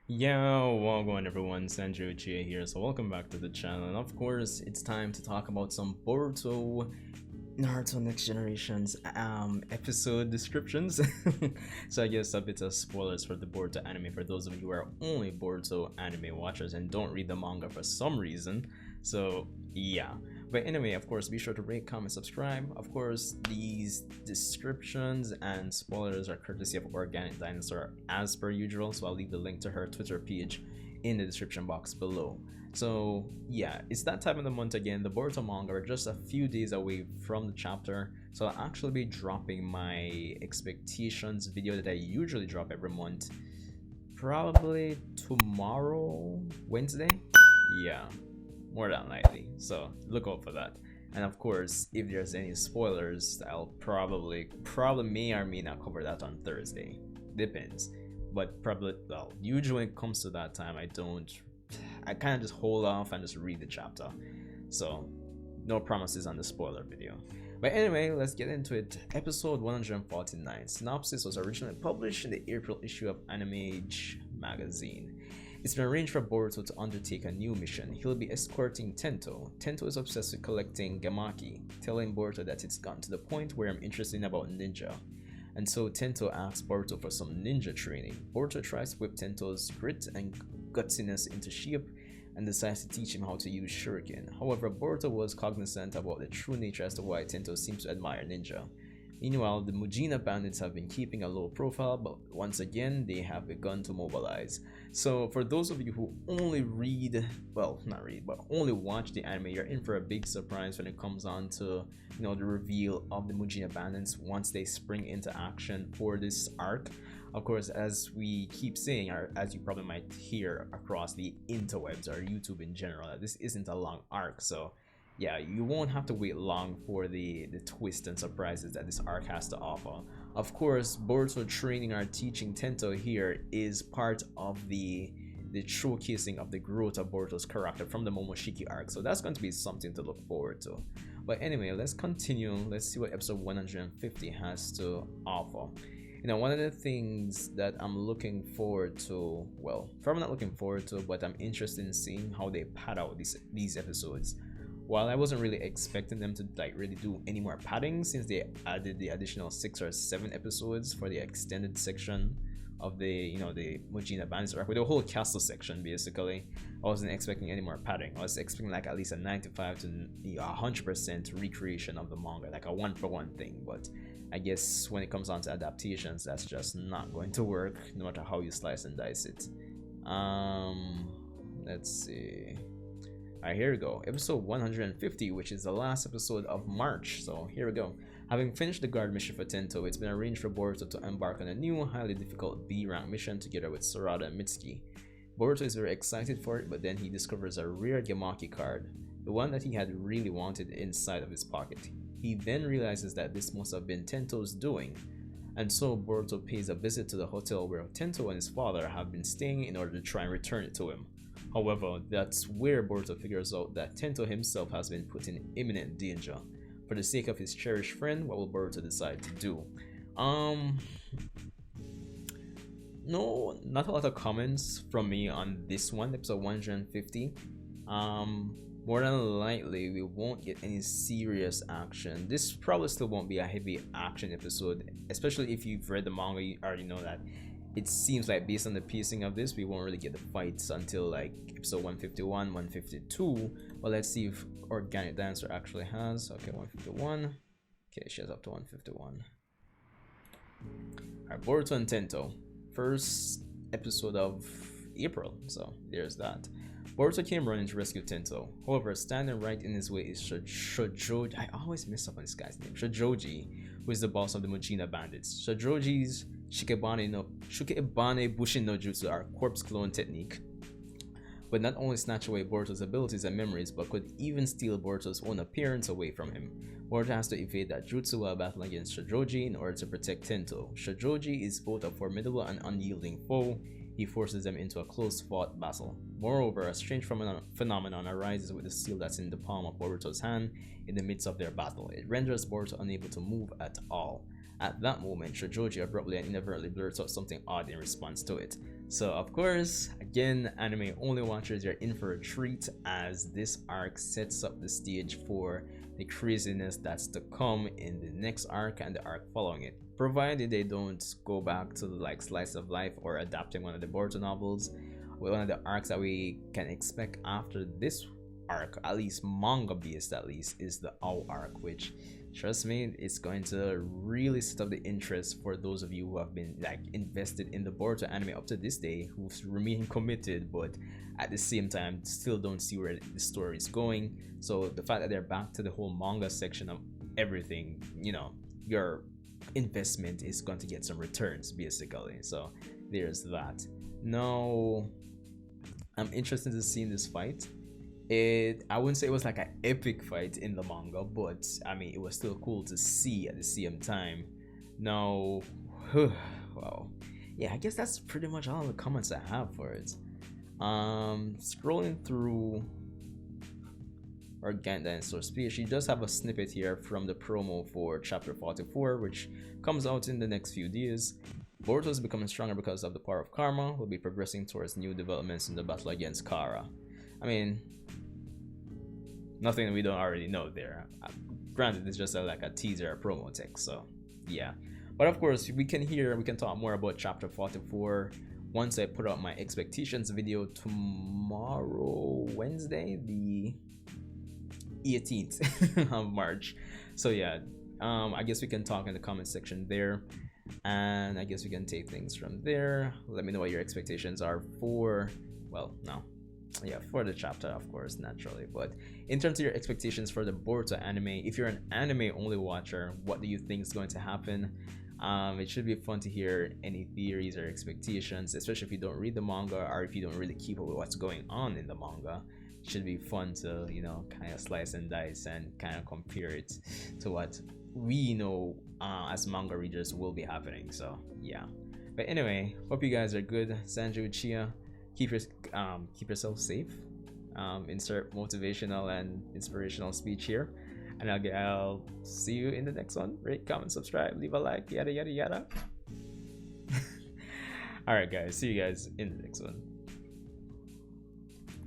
Yo, welcome everyone, Shojoji here, so welcome back to the channel, and of course, it's time to talk about some Boruto Naruto Next Generations episode descriptions. So I guess a bit of spoilers for the Boruto anime for those of you who are only Boruto anime watchers and don't read the manga for some reason. So yeah. But anyway, of course, be sure to rate, comment, subscribe. Of course, these descriptions and spoilers are courtesy of Organic Dinosaur as per usual, so I'll leave the link to her Twitter page in the description box below. So yeah, it's that time of the month again. The Boruto manga are just a few days away from the chapter, so I'll actually be dropping my expectations video that I usually drop every month probably tomorrow, Wednesday. Yeah, more than likely, so look out for that. And of course, if there's any spoilers, I'll probably may or may not cover that on Thursday, depends. But probably, well, usually when it comes to that time, I kind of just hold off and just read the chapter, so no promises on the spoiler video. But anyway, let's get into it. Episode 149. Synopsis was originally published in the April issue of Anime Age magazine. It's been arranged for Boruto to undertake a new mission. He'll be escorting Tento. Tento is obsessed with collecting Gamaki, telling Boruto that it's gotten to the point where I'm interested in about ninja. And so Tento asks Boruto for some ninja training. Boruto tries to whip Tento's grit and gutsiness into shape and decides to teach him how to use shuriken. However, Boruto was cognizant about the true nature as to why Tento seems to admire ninja. Meanwhile, the Mujina Bandits have been keeping a low profile, but once again, they have begun to mobilize. So for those of you who only read, well, not read, but only watch the anime, you're in for a big surprise when it comes on to, the reveal of the Mujina Bandits once they spring into action for this arc. Of course, as we keep saying, or as you probably might hear across the interwebs or YouTube in general, this isn't a long arc, so yeah, you won't have to wait long for the twists and surprises that this arc has to offer. Of course, Boruto training or teaching Tento here is part of the showcasing of the growth of Boruto's character from the Momoshiki arc, so that's going to be something to look forward to. But anyway, let's continue. Let's see what episode 150 has to offer. One of the things that I'm looking forward to, well, probably not looking forward to, but I'm interested in seeing how they pad out these episodes. While I wasn't really expecting them to really do any more padding, since they added the additional 6 or 7 episodes for the extended section of the the Mujina Bandits arc, with the whole castle section basically, I wasn't expecting any more padding. I was expecting like at least a 95 to 100% recreation of the manga, like a one-for-one thing. But I guess when it comes on to adaptations, that's just not going to work, no matter how you slice and dice it. Let's see. Alright, here we go. Episode 150, which is the last episode of March. So here we go. Having finished the guard mission for Tento, it's been arranged for Boruto to embark on a new, highly difficult B-rank mission together with Sarada and Mitsuki. Boruto is very excited for it, but then he discovers a rare Gamaki card, the one that he had really wanted, inside of his pocket. He then realizes that this must have been Tento's doing, and so Boruto pays a visit to the hotel where Tento and his father have been staying in order to try and return it to him. However, that's where Boruto figures out that Tento himself has been put in imminent danger. For the sake of his cherished friend, what will Boruto decide to do? No, not a lot of comments from me on this one, episode 150. More than likely, we won't get any serious action. This probably still won't be a heavy action episode, especially if you've read the manga. You already know that it seems like based on the pacing of this, we won't really get the fights until like episode 151, 152. But let's see if Organic Dancer actually has. Okay, 151. Okay, she has up to 151. Alright, Boruto and Tento. First episode of April, so there's that. Boruto came running to rescue Tento. However, standing right in his way is Shojoji. I always mess up on this guy's name. Shojoji, who is the boss of the Mujina Bandits. Shojoji's Shikebane Bushin no Jutsu are corpse clone technique, but not only snatch away Boruto's abilities and memories, but could even steal Boruto's own appearance away from him. Boruto has to evade that jutsu while battling against Shojoji in order to protect Tento. Shojoji is both a formidable and unyielding foe. He forces them into a close-fought battle. Moreover, a strange phenomenon arises with the seal that's in the palm of Boruto's hand in the midst of their battle. It renders Boruto unable to move at all. At that moment, Shojoji abruptly and inadvertently blurts out something odd in response to it. So of course, again, anime only watchers, you're in for a treat as this arc sets up the stage for the craziness that's to come in the next arc and the arc following it. Provided they don't go back to the like slice of life or adapting one of the Boruto novels. One of the arcs that we can expect after this arc, at least manga based at least, is the OW arc, which trust me, it's going to really set up the interest for those of you who have been like invested in the Boruto anime up to this day, who remain committed but at the same time still don't see where the story is going. So the fact that they're back to the whole manga section of everything, you know, your investment is going to get some returns basically. So there's that. Now I'm interested to see this fight. I wouldn't say it was like an epic fight in the manga, but I mean it was still cool to see at the same time. Now well, yeah, I guess that's pretty much all the comments I have for it. Scrolling through Organic Dinosaur Speech, she does have a snippet here from the promo for chapter 44, which comes out in the next few days. Boruto is becoming stronger because of the power of karma. Will be progressing towards new developments in the battle against Kara. I mean, nothing we don't already know there. Granted, it's just like a teaser, a promo text, so yeah. But of course, we can talk more about chapter 44 once I put out my expectations video tomorrow, Wednesday, the 18th of March. So yeah, I guess we can talk in the comment section there, and I guess we can take things from there. Let me know what your expectations are for, well, no, yeah, for the chapter, of course, naturally. But in terms of your expectations for the Boruto anime, if you're an anime only watcher, what do you think is going to happen? It should be fun to hear any theories or expectations, especially if you don't read the manga or if you don't really keep up with what's going on in the manga. It should be fun to, you know, kind of slice and dice and kind of compare it to what we know as manga readers will be happening. So yeah, but anyway, hope you guys are good. Sanju Uchiha, keep yourself safe. Insert motivational and inspirational speech here, and I'll see you in the next one. Rate, comment, subscribe, leave a like, yada yada yada. All right guys, see you guys in the next one.